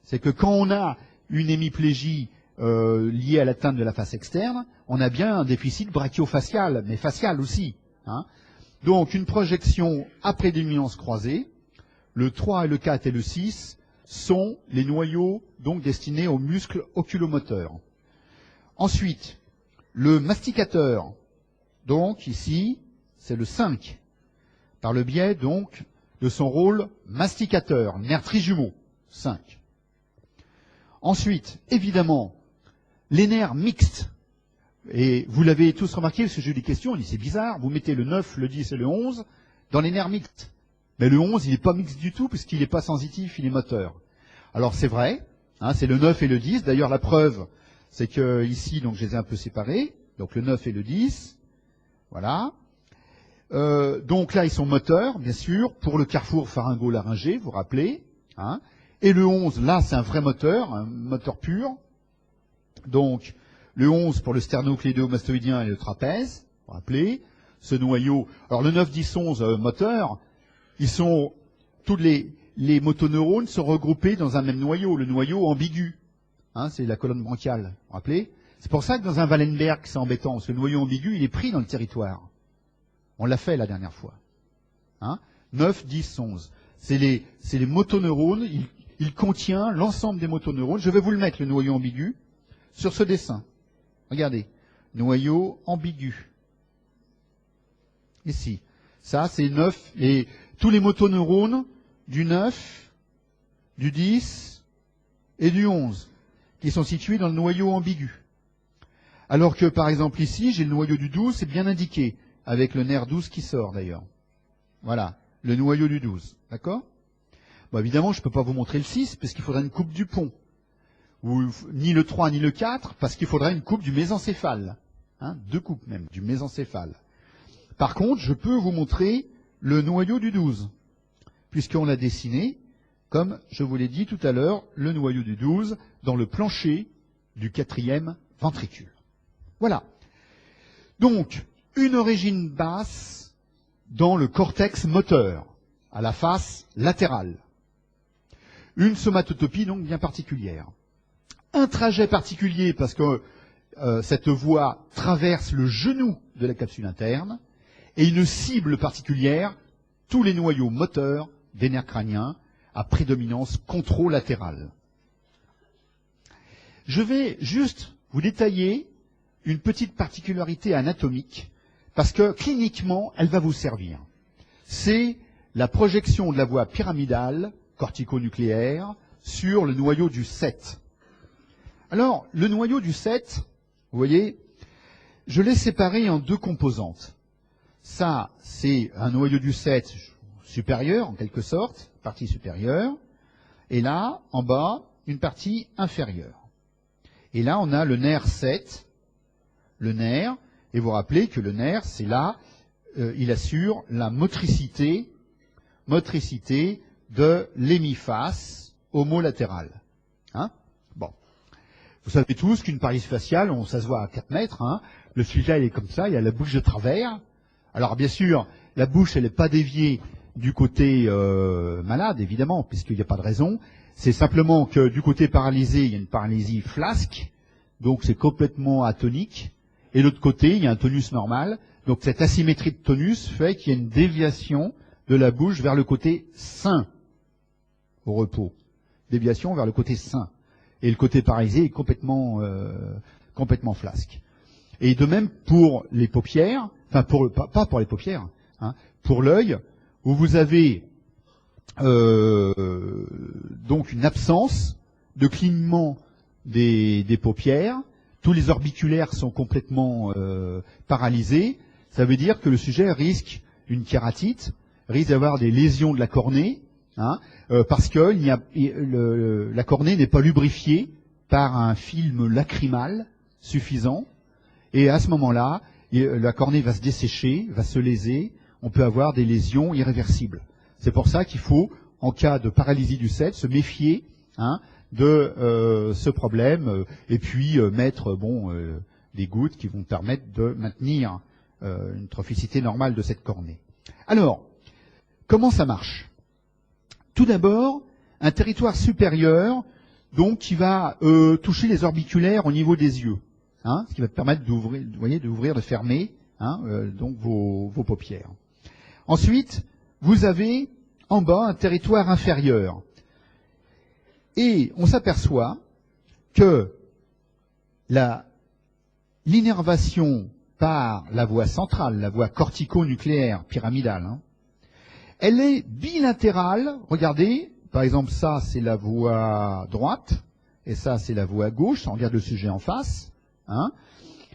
c'est que quand on a une hémiplégie liée à l'atteinte de la face externe, on a bien un déficit brachiofacial, mais facial aussi. Hein. Donc, une projection à prédominance croisée, le 3 et le 4 et le 6 sont les noyaux donc destinés aux muscles oculomoteurs. Ensuite, le masticateur, donc ici, c'est le 5, par le biais donc de son rôle masticateur, nerf trijumeau, 5. Ensuite, évidemment, les nerfs mixtes. Et vous l'avez tous remarqué, parce que j'ai eu des questions, on dit c'est bizarre, vous mettez le 9, le 10 et le 11 dans les nerfs mixtes. Mais le 11, il n'est pas mixte du tout, puisqu'il n'est pas sensitif, il est moteur. Alors c'est vrai, hein, c'est le 9 et le 10. D'ailleurs, la preuve, c'est que ici, donc, je les ai un peu séparés. Donc le 9 et le 10. Voilà. Donc là, ils sont moteurs, bien sûr, pour le carrefour pharyngo-laryngé, vous vous rappelez. Hein. Et le 11, là, c'est un vrai moteur, un moteur pur. Donc, le 11 pour le sternocléidéo-mastoïdien et le trapèze, vous vous rappelez. Ce noyau. Alors le 9, 10, 11 moteur, ils sont, tous les motoneurones sont regroupés dans un même noyau, le noyau ambigu. Hein, c'est la colonne branchiale, vous vous rappelez. C'est pour ça que dans un Wallenberg, c'est embêtant, parce que le noyau ambigu, il est pris dans le territoire. On l'a fait la dernière fois. Hein, 9, 10, 11. C'est les motoneurones, il contient l'ensemble des motoneurones. Je vais vous le mettre, le noyau ambigu, sur ce dessin. Regardez, noyau ambigu. Ici. Ça, c'est 9, et tous les motoneurones du 9, du 10 et du 11, qui sont situés dans le noyau ambigu. Alors que, par exemple, ici, j'ai le noyau du 12, c'est bien indiqué, avec le nerf 12 qui sort, d'ailleurs. Voilà, le noyau du 12. D'accord? Bon, évidemment, je ne peux pas vous montrer le 6, parce qu'il faudrait une coupe du pont. Ou ni le 3, ni le 4, parce qu'il faudrait une coupe du mésencéphale. Hein, 2 coupes même, du mésencéphale. Par contre, je peux vous montrer le noyau du 12, puisqu'on l'a dessiné, comme je vous l'ai dit tout à l'heure, le noyau du 12 dans le plancher du 4e ventricule. Voilà. Donc, une origine basse dans le cortex moteur, à la face latérale. Une somatotopie donc bien particulière. Un trajet particulier parce que cette voie traverse le genou de la capsule interne, et une cible particulière, tous les noyaux moteurs des nerfs crâniens à prédominance contralatérale. Je vais juste vous détailler une petite particularité anatomique, parce que cliniquement, elle va vous servir. C'est la projection de la voie pyramidale, corticonucléaire, sur le noyau du 7. Alors, le noyau du 7, vous voyez, je l'ai séparé en 2 composantes. Ça, c'est un noyau du 7 supérieur, en quelque sorte, partie supérieure. Et là, en bas, une partie inférieure. Et là, on a le nerf 7, le nerf, et vous vous rappelez que le nerf, c'est là, il assure la motricité de l'hémiface homolatéral. Hein? Bon. Vous savez tous qu'une paralysie faciale, ça se voit à 4 mètres, hein. Le sujet, il est comme ça, il a la bouche de travers. Alors, bien sûr, la bouche, elle n'est pas déviée du côté malade, évidemment, puisqu'il n'y a pas de raison. C'est simplement que du côté paralysé, il y a une paralysie flasque, donc c'est complètement atonique. Et de l'autre côté, il y a un tonus normal. Donc cette asymétrie de tonus fait qu'il y a une déviation de la bouche vers le côté sain au repos. Déviation vers le côté sain. Et le côté paralysé est complètement flasque. Et de même pour les paupières, enfin pas pour les paupières, hein, pour l'œil, où vous avez donc une absence de clignement des paupières. Tous les orbiculaires sont complètement paralysés. Ça veut dire que le sujet risque une kératite, risque d'avoir des lésions de la cornée, hein, parce que la cornée n'est pas lubrifiée par un film lacrymal suffisant. Et à ce moment-là, la cornée va se dessécher, va se léser. On peut avoir des lésions irréversibles. C'est pour ça qu'il faut, en cas de paralysie du 7, se méfier, hein, de ce problème, et puis mettre des gouttes qui vont permettre de maintenir une trophicité normale de cette cornée. Alors, comment ça marche? Tout d'abord, un territoire supérieur, donc qui va toucher les orbiculaires au niveau des yeux, hein, ce qui va permettre d'ouvrir, vous voyez, d'ouvrir, de fermer, hein, donc vos paupières. Ensuite, vous avez en bas un territoire inférieur. Et on s'aperçoit que l'innervation par la voie centrale, la voie cortico-nucléaire pyramidale, hein, elle est bilatérale. Regardez, par exemple, ça c'est la voie droite, et ça c'est la voie gauche, on regarde le sujet en face. Hein.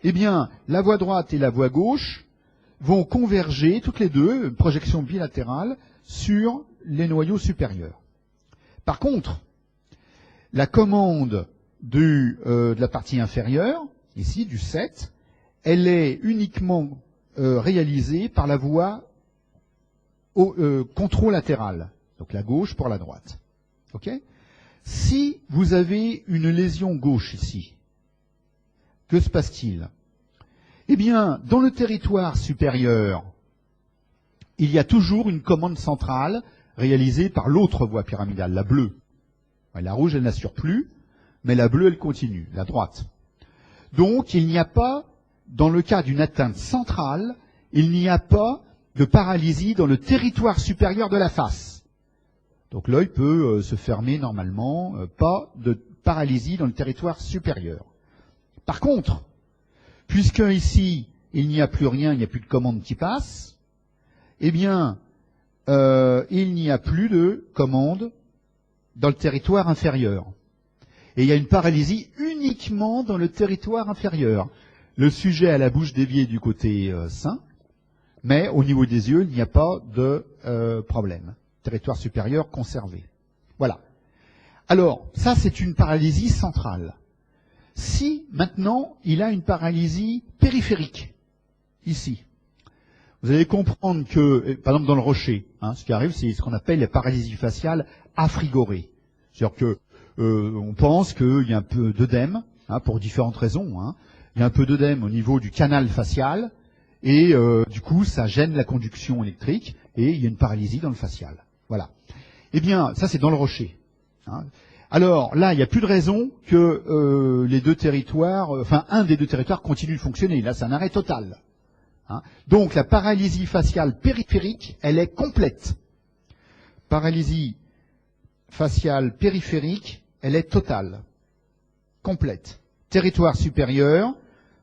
Eh bien, la voie droite et la voie gauche vont converger, toutes les deux, projection bilatérale, sur les noyaux supérieurs. Par contre, la commande de la partie inférieure, ici, du 7, elle est uniquement réalisée par la voie contralatérale, donc la gauche pour la droite. Okay. Si vous avez une lésion gauche ici, que se passe-t-il? Eh bien, dans le territoire supérieur, il y a toujours une commande centrale réalisée par l'autre voie pyramidale, la bleue. La rouge, elle n'assure plus, mais la bleue, elle continue, la droite. Donc, il n'y a pas, dans le cas d'une atteinte centrale, il n'y a pas de paralysie dans le territoire supérieur de la face. Donc, l'œil peut se fermer normalement, pas de paralysie dans le territoire supérieur. Par contre, puisque ici, il n'y a plus rien, il n'y a plus de commande qui passe, eh bien, il n'y a plus de commande dans le territoire inférieur. Et il y a une paralysie uniquement dans le territoire inférieur. Le sujet a la bouche déviée du côté sain, mais au niveau des yeux, il n'y a pas de problème. Territoire supérieur conservé. Voilà. Alors, ça c'est une paralysie centrale. Si, maintenant, il a une paralysie périphérique, ici, vous allez comprendre que, par exemple dans le rocher, hein, ce qui arrive, c'est ce qu'on appelle la paralysie faciale affrigorée. C'est-à-dire que on pense qu'il y a un peu d'œdème, hein, pour différentes raisons. Hein. Il y a un peu d'œdème au niveau du canal facial, et du coup, ça gêne la conduction électrique, et il y a une paralysie dans le facial. Voilà. Eh bien, ça c'est dans le rocher. Hein. Alors là, il n'y a plus de raison que les deux territoires, enfin un des deux territoires continue de fonctionner. Là, c'est un arrêt total. Hein. Donc la paralysie faciale périphérique, elle est complète. Paralysie faciale périphérique, elle est totale, complète. Territoire supérieur,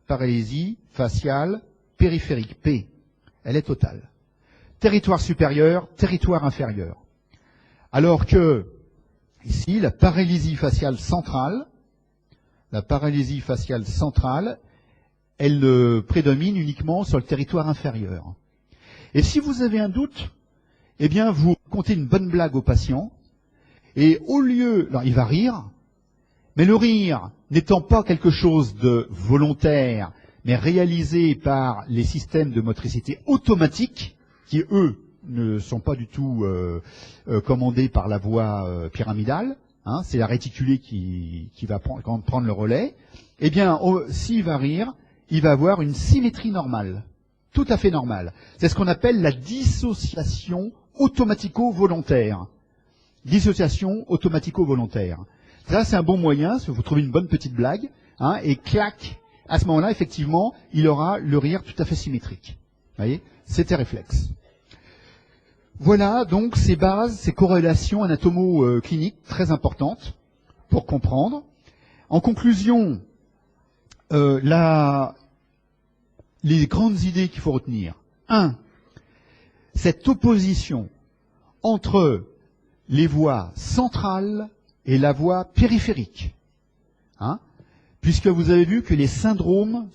paralysie faciale périphérique, P, elle est totale. Territoire supérieur, territoire inférieur. Alors que, ici, la paralysie faciale centrale, elle prédomine uniquement sur le territoire inférieur. Et si vous avez un doute, eh bien, vous racontez une bonne blague au patient, et au lieu, alors il va rire, mais le rire n'étant pas quelque chose de volontaire, mais réalisé par les systèmes de motricité automatique, qui eux ne sont pas du tout commandés par la voie pyramidale, hein, c'est la réticulée qui va prendre le relais, eh bien, s'il va rire, il va avoir une symétrie normale, tout à fait normale. C'est ce qu'on appelle la dissociation automatico-volontaire. Dissociation automatico-volontaire. Ça, c'est un bon moyen, si vous trouvez une bonne petite blague, hein, et clac, à ce moment-là, effectivement, il aura le rire tout à fait symétrique. Vous voyez, c'était réflexe. Voilà donc ces bases, ces corrélations anatomo-cliniques très importantes pour comprendre. En conclusion, les grandes idées qu'il faut retenir. 1. Cette opposition entre les voies centrales et la voie périphérique. Hein, puisque vous avez vu que les syndromes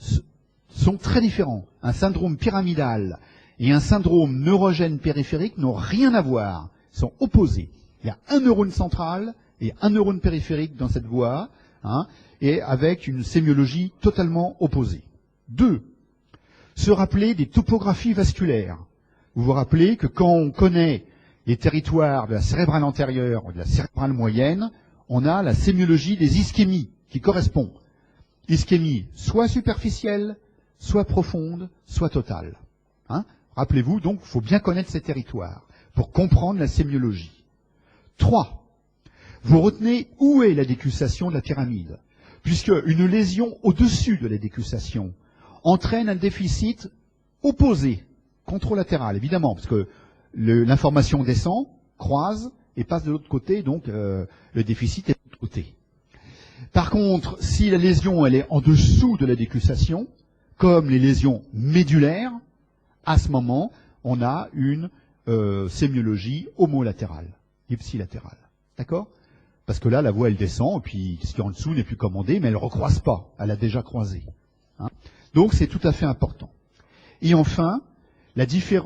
sont très différents. Un syndrome pyramidal et un syndrome neurogène périphérique n'ont rien à voir, sont opposés. Il y a un neurone central et un neurone périphérique dans cette voie, hein, et avec une sémiologie totalement opposée. 2. Se rappeler des topographies vasculaires. Vous vous rappelez que quand on connaît les territoires de la cérébrale antérieure ou de la cérébrale moyenne, on a la sémiologie des ischémies qui correspond. Ischémie soit superficielle, soit profonde, soit totale. Hein? Rappelez-vous, donc, il faut bien connaître ces territoires pour comprendre la sémiologie. 3. Vous retenez où est la décussation de la pyramide, puisque une lésion au-dessus de la décussation entraîne un déficit opposé, contralatéral, évidemment, parce que l'information descend, croise et passe de l'autre côté, donc le déficit est de l'autre côté. Par contre, si la lésion elle est en dessous de la décussation, comme les lésions médulaires, à ce moment, on a une sémiologie homolatérale, ipsilatérale. D'accord ? Parce que là, la voie, elle descend, et puis ce qui est en dessous n'est plus commandé, mais elle ne recroise pas. Elle a déjà croisé. Hein ? Donc, c'est tout à fait important. Et enfin,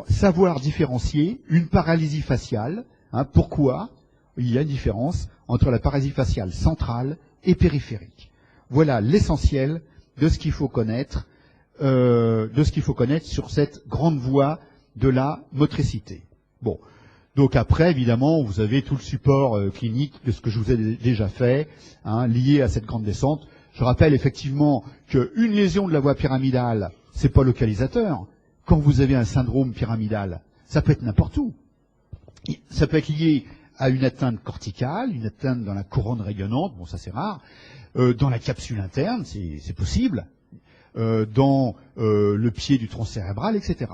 savoir différencier une paralysie faciale. Hein, pourquoi il y a une différence entre la paralysie faciale centrale et périphérique. Voilà l'essentiel de ce qu'il faut connaître, sur cette grande voie de la motricité. Bon. Donc après, évidemment, vous avez tout le support clinique de ce que je vous ai déjà fait, hein, lié à cette grande descente. Je rappelle effectivement qu'une lésion de la voie pyramidale, c'est pas localisateur. Quand vous avez un syndrome pyramidal, ça peut être n'importe où. Ça peut être lié à une atteinte corticale, une atteinte dans la couronne rayonnante, bon ça c'est rare, dans la capsule interne, c'est possible, dans le pied du tronc cérébral, etc.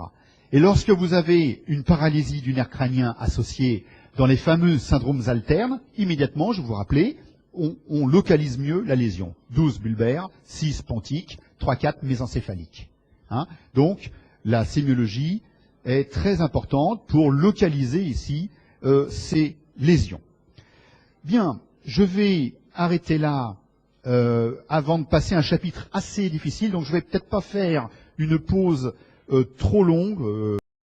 Et lorsque vous avez une paralysie du nerf crânien associée dans les fameux syndromes alternes, immédiatement, je vous rappelais, on localise mieux la lésion. 12 bulbaire, 6 pontique, 3-4 mésencéphalique. Hein? Donc, la sémiologie est très importante pour localiser ici ces lésions. Bien, je vais arrêter là avant de passer à un chapitre assez difficile, donc je ne vais peut-être pas faire une pause trop longue.